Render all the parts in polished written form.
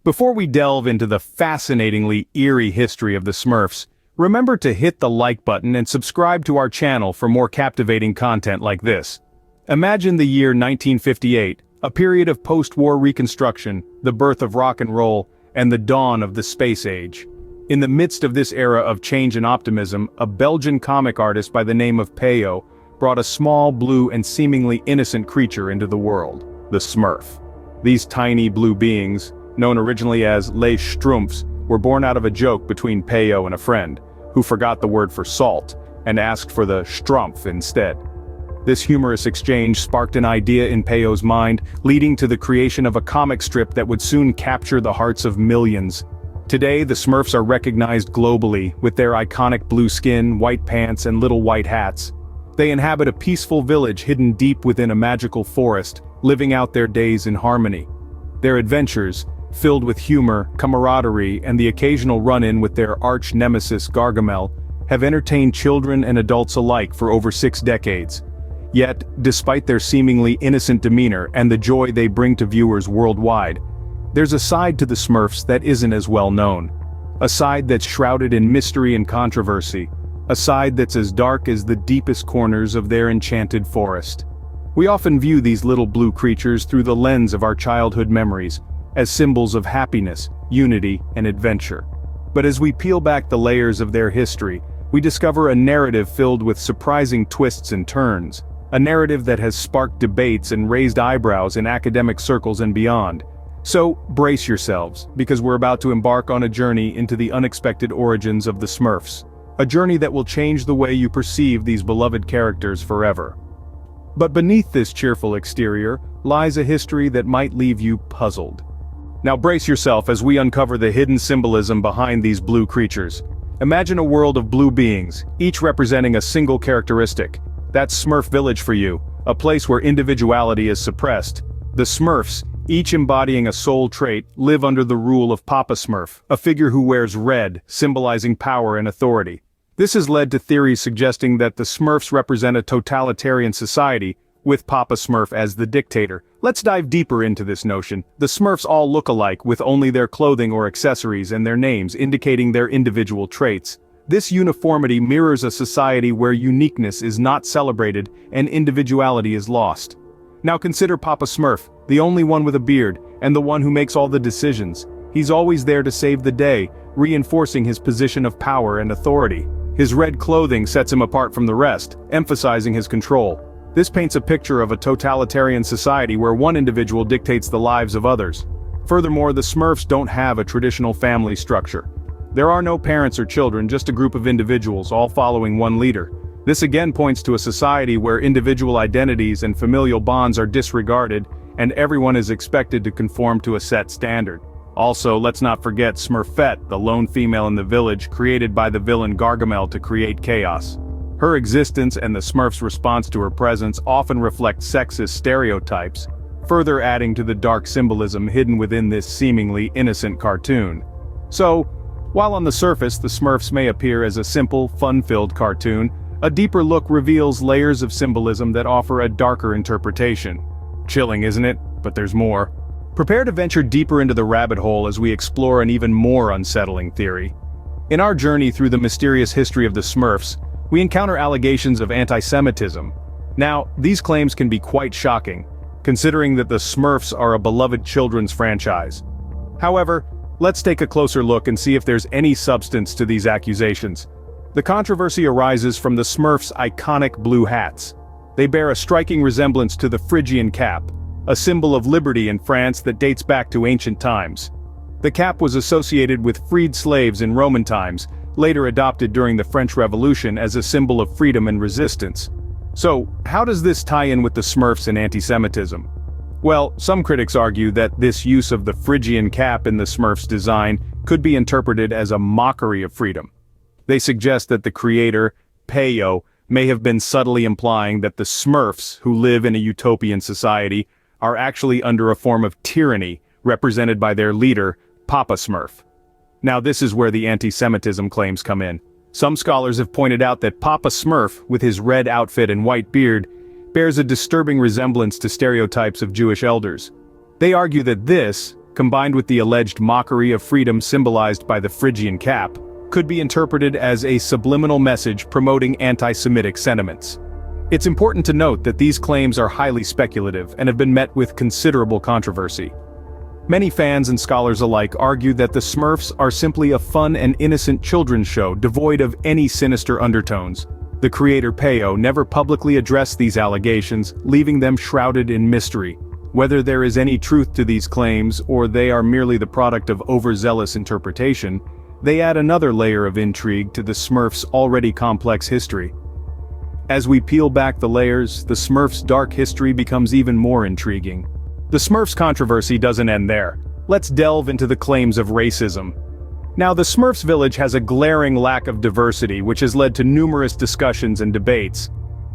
Before we delve into the fascinatingly eerie history of the Smurfs, remember to hit the like button and subscribe to our channel for more captivating content like this. Imagine the year 1958, a period of post-war reconstruction, the birth of rock and roll, and the dawn of the space age. In the midst of this era of change and optimism, a Belgian comic artist by the name of Peyo brought a small, blue and seemingly innocent creature into the world, the Smurf. These tiny blue beings, known originally as Les Schtroumpfs, were born out of a joke between Peyo and a friend, who forgot the word for salt, and asked for the Schtroumpf instead. This humorous exchange sparked an idea in Peyo's mind, leading to the creation of a comic strip that would soon capture the hearts of millions. Today, the Smurfs are recognized globally, with their iconic blue skin, white pants, and little white hats. They inhabit a peaceful village hidden deep within a magical forest, living out their days in harmony. Their adventures, filled with humor, camaraderie, and the occasional run-in with their arch-nemesis Gargamel, have entertained children and adults alike for over 6 decades. Yet, despite their seemingly innocent demeanor and the joy they bring to viewers worldwide, there's a side to the Smurfs that isn't as well known. A side that's shrouded in mystery and controversy. A side that's as dark as the deepest corners of their enchanted forest. We often view these little blue creatures through the lens of our childhood memories, as symbols of happiness, unity, and adventure. But as we peel back the layers of their history, we discover a narrative filled with surprising twists and turns. A narrative that has sparked debates and raised eyebrows in academic circles and beyond. So, brace yourselves, because we're about to embark on a journey into the unexpected origins of the Smurfs. A journey that will change the way you perceive these beloved characters forever. But beneath this cheerful exterior lies a history that might leave you puzzled. Now brace yourself as we uncover the hidden symbolism behind these blue creatures. Imagine a world of blue beings, each representing a single characteristic. That's Smurf Village for you, a place where individuality is suppressed. The Smurfs, each embodying a soul trait, live under the rule of Papa Smurf, a figure who wears red, symbolizing power and authority. This has led to theories suggesting that the Smurfs represent a totalitarian society, with Papa Smurf as the dictator. Let's dive deeper into this notion. The Smurfs all look alike, with only their clothing or accessories and their names indicating their individual traits. This uniformity mirrors a society where uniqueness is not celebrated and individuality is lost. Now consider Papa Smurf, the only one with a beard, and the one who makes all the decisions. He's always there to save the day, reinforcing his position of power and authority. His red clothing sets him apart from the rest, emphasizing his control. This paints a picture of a totalitarian society where one individual dictates the lives of others. Furthermore, the Smurfs don't have a traditional family structure. There are no parents or children, just a group of individuals, all following one leader. This again points to a society where individual identities and familial bonds are disregarded, and everyone is expected to conform to a set standard. Also, let's not forget Smurfette, the lone female in the village, created by the villain Gargamel to create chaos. Her existence and the Smurfs' response to her presence often reflect sexist stereotypes, further adding to the dark symbolism hidden within this seemingly innocent cartoon. So, while on the surface the Smurfs may appear as a simple, fun-filled cartoon, a deeper look reveals layers of symbolism that offer a darker interpretation. Chilling, isn't it? But there's more. Prepare to venture deeper into the rabbit hole as we explore an even more unsettling theory. In our journey through the mysterious history of the Smurfs, we encounter allegations of anti-Semitism. Now, these claims can be quite shocking, considering that the Smurfs are a beloved children's franchise. However, let's take a closer look and see if there's any substance to these accusations. The controversy arises from the Smurfs' iconic blue hats. They bear a striking resemblance to the Phrygian cap, a symbol of liberty in France that dates back to ancient times. The cap was associated with freed slaves in Roman times, later adopted during the French Revolution as a symbol of freedom and resistance. So, how does this tie in with the Smurfs and anti-Semitism? Well, some critics argue that this use of the Phrygian cap in the Smurfs' design could be interpreted as a mockery of freedom. They suggest that the creator, Peyo, may have been subtly implying that the Smurfs, who live in a utopian society, are actually under a form of tyranny, represented by their leader, Papa Smurf. Now this is where the anti-Semitism claims come in. Some scholars have pointed out that Papa Smurf, with his red outfit and white beard, bears a disturbing resemblance to stereotypes of Jewish elders. They argue that this, combined with the alleged mockery of freedom symbolized by the Phrygian cap, could be interpreted as a subliminal message promoting anti-Semitic sentiments. It's important to note that these claims are highly speculative and have been met with considerable controversy. Many fans and scholars alike argue that the Smurfs are simply a fun and innocent children's show devoid of any sinister undertones. The creator Peyo never publicly addressed these allegations, leaving them shrouded in mystery. Whether there is any truth to these claims or they are merely the product of overzealous interpretation, they add another layer of intrigue to the Smurfs' already complex history. As we peel back the layers, the Smurfs' dark history becomes even more intriguing. The Smurfs controversy doesn't end there. Let's delve into the claims of racism. Now, the Smurfs village has a glaring lack of diversity which has led to numerous discussions and debates.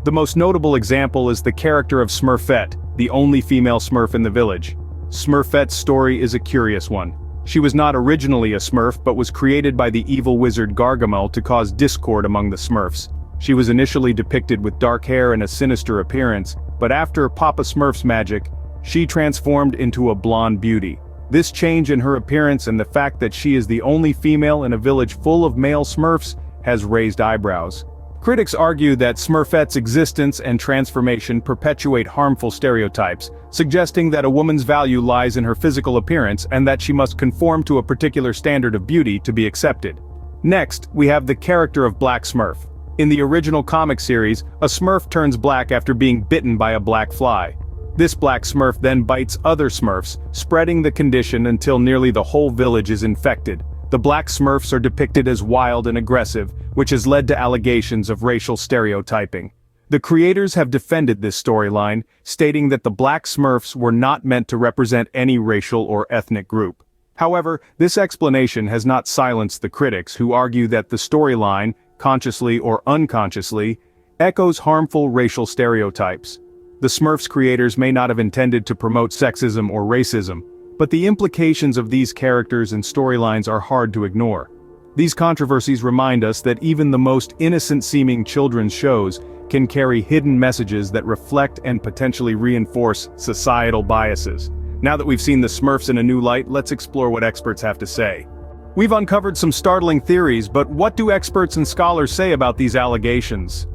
The most notable example is the character of Smurfette, the only female Smurf in the village. Smurfette's story is a curious one. She was not originally a Smurf but was created by the evil wizard Gargamel to cause discord among the Smurfs. She was initially depicted with dark hair and a sinister appearance, but after Papa Smurf's magic, she transformed into a blonde beauty. This change in her appearance and the fact that she is the only female in a village full of male Smurfs has raised eyebrows. Critics argue that Smurfette's existence and transformation perpetuate harmful stereotypes, suggesting that a woman's value lies in her physical appearance and that she must conform to a particular standard of beauty to be accepted. Next, we have the character of Black Smurf. In the original comic series, a Smurf turns black after being bitten by a black fly. This black Smurf then bites other Smurfs, spreading the condition until nearly the whole village is infected. The black Smurfs are depicted as wild and aggressive, which has led to allegations of racial stereotyping. The creators have defended this storyline, stating that the black Smurfs were not meant to represent any racial or ethnic group. However, this explanation has not silenced the critics who argue that the storyline, consciously or unconsciously, echoes harmful racial stereotypes. The Smurfs creators may not have intended to promote sexism or racism, but the implications of these characters and storylines are hard to ignore. These controversies remind us that even the most innocent-seeming children's shows can carry hidden messages that reflect and potentially reinforce societal biases. Now that we've seen the Smurfs in a new light, let's explore what experts have to say. We've uncovered some startling theories, but what do experts and scholars say about these allegations?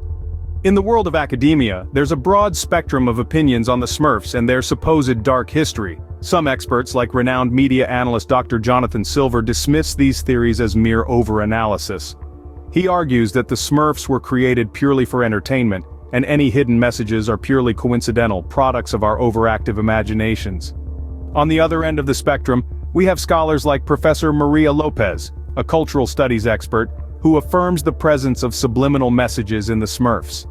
In the world of academia, there's a broad spectrum of opinions on the Smurfs and their supposed dark history. Some experts, like renowned media analyst Dr. Jonathan Silver, dismiss these theories as mere over-analysis. He argues that the Smurfs were created purely for entertainment, and any hidden messages are purely coincidental, products of our overactive imaginations. On the other end of the spectrum, we have scholars like Professor Maria Lopez, a cultural studies expert, who affirms the presence of subliminal messages in the Smurfs.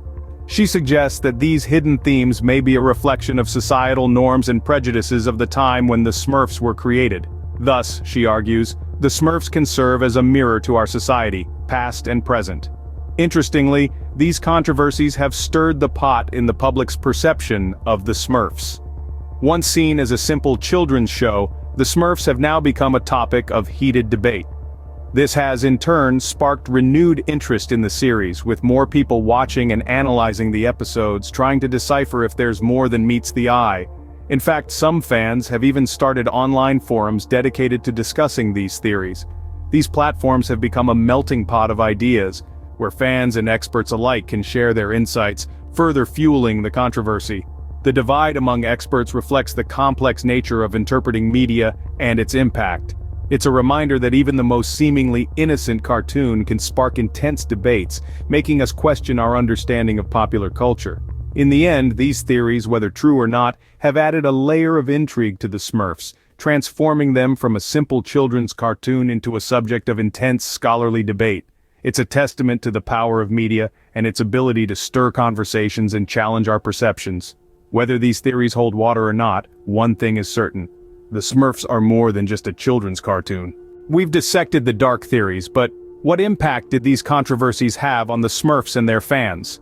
She suggests that these hidden themes may be a reflection of societal norms and prejudices of the time when the Smurfs were created. Thus, she argues, the Smurfs can serve as a mirror to our society, past and present. Interestingly, these controversies have stirred the pot in the public's perception of the Smurfs. Once seen as a simple children's show, the Smurfs have now become a topic of heated debate. This has in turn sparked renewed interest in the series, with more people watching and analyzing the episodes, trying to decipher if there's more than meets the eye. In fact, some fans have even started online forums dedicated to discussing these theories. These platforms have become a melting pot of ideas, where fans and experts alike can share their insights, further fueling the controversy. The divide among experts reflects the complex nature of interpreting media and its impact. It's a reminder that even the most seemingly innocent cartoon can spark intense debates, making us question our understanding of popular culture. In the end, these theories, whether true or not, have added a layer of intrigue to the Smurfs, transforming them from a simple children's cartoon into a subject of intense scholarly debate. It's a testament to the power of media and its ability to stir conversations and challenge our perceptions. Whether these theories hold water or not, one thing is certain. The Smurfs are more than just a children's cartoon. We've dissected the dark theories, but what impact did these controversies have on the Smurfs and their fans?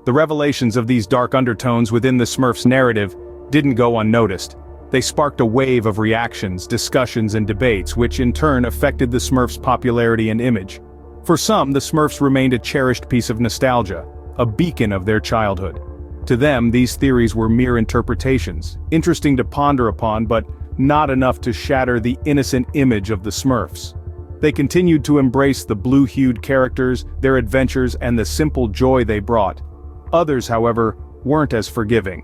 The revelations of these dark undertones within the Smurfs narrative didn't go unnoticed. They sparked a wave of reactions, discussions, and debates, which in turn affected the Smurfs' popularity and image. For some, the Smurfs remained a cherished piece of nostalgia, a beacon of their childhood. To them, these theories were mere interpretations, interesting to ponder upon but not enough to shatter the innocent image of the Smurfs. They continued to embrace the blue-hued characters, their adventures, and the simple joy they brought. Others, however, weren't as forgiving.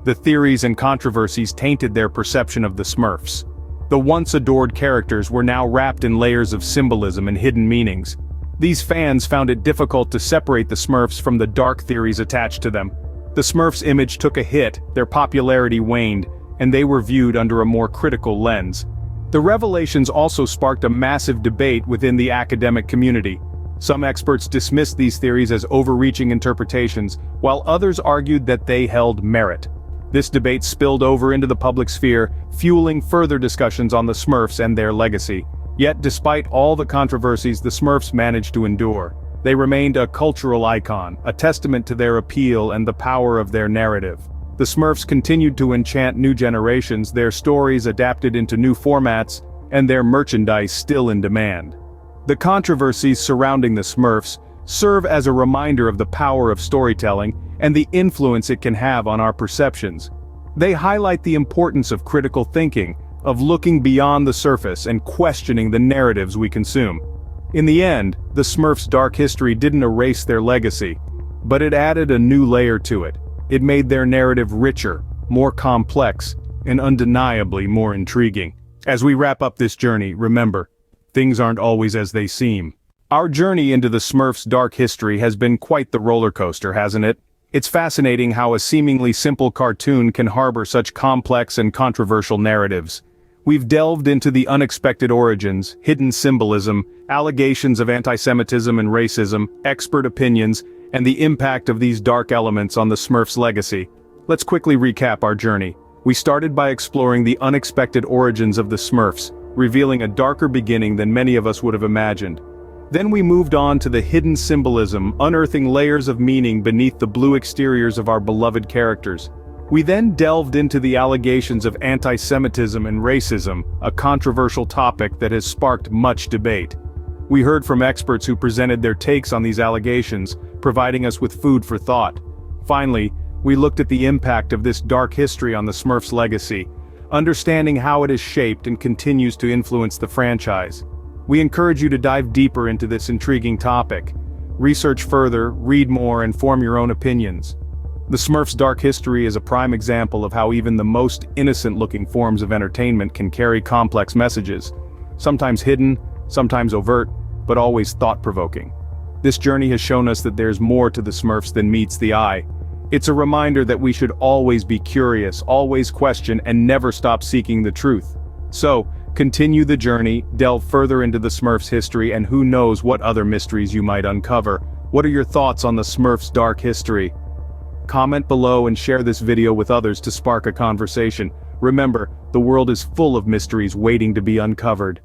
The theories and controversies tainted their perception of the Smurfs. The once adored characters were now wrapped in layers of symbolism and hidden meanings. These fans found it difficult to separate the Smurfs from the dark theories attached to them. The Smurfs' image took a hit, their popularity waned, and they were viewed under a more critical lens. The revelations also sparked a massive debate within the academic community. Some experts dismissed these theories as overreaching interpretations, while others argued that they held merit. This debate spilled over into the public sphere, fueling further discussions on the Smurfs and their legacy. Yet despite all the controversies, the Smurfs managed to endure. They remained a cultural icon, a testament to their appeal and the power of their narrative. The Smurfs continued to enchant new generations, their stories adapted into new formats, and their merchandise still in demand. The controversies surrounding the Smurfs serve as a reminder of the power of storytelling and the influence it can have on our perceptions. They highlight the importance of critical thinking, of looking beyond the surface and questioning the narratives we consume. In the end, the Smurfs' dark history didn't erase their legacy, but it added a new layer to it. It made their narrative richer, more complex, and undeniably more intriguing. As we wrap up this journey, remember, things aren't always as they seem. Our journey into the Smurfs' dark history has been quite the roller coaster, hasn't it? It's fascinating how a seemingly simple cartoon can harbor such complex and controversial narratives. We've delved into the unexpected origins, hidden symbolism, allegations of anti-Semitism and racism, expert opinions, and the impact of these dark elements on the Smurfs' legacy. Let's quickly recap our journey. We started by exploring the unexpected origins of the Smurfs, revealing a darker beginning than many of us would have imagined. Then we moved on to the hidden symbolism, unearthing layers of meaning beneath the blue exteriors of our beloved characters. We then delved into the allegations of anti-Semitism and racism, a controversial topic that has sparked much debate. We heard from experts who presented their takes on these allegations, providing us with food for thought. Finally, we looked at the impact of this dark history on the Smurfs' legacy, understanding how it has shaped and continues to influence the franchise. We encourage you to dive deeper into this intriguing topic. Research further, read more, and form your own opinions. The Smurfs' dark history is a prime example of how even the most innocent-looking forms of entertainment can carry complex messages, sometimes hidden, sometimes overt, but always thought-provoking. This journey has shown us that there's more to the Smurfs than meets the eye. It's a reminder that we should always be curious, always question, and never stop seeking the truth. So, continue the journey, delve further into the Smurfs' history, and who knows what other mysteries you might uncover. What are your thoughts on the Smurfs' dark history? Comment below and share this video with others to spark a conversation. Remember, the world is full of mysteries waiting to be uncovered.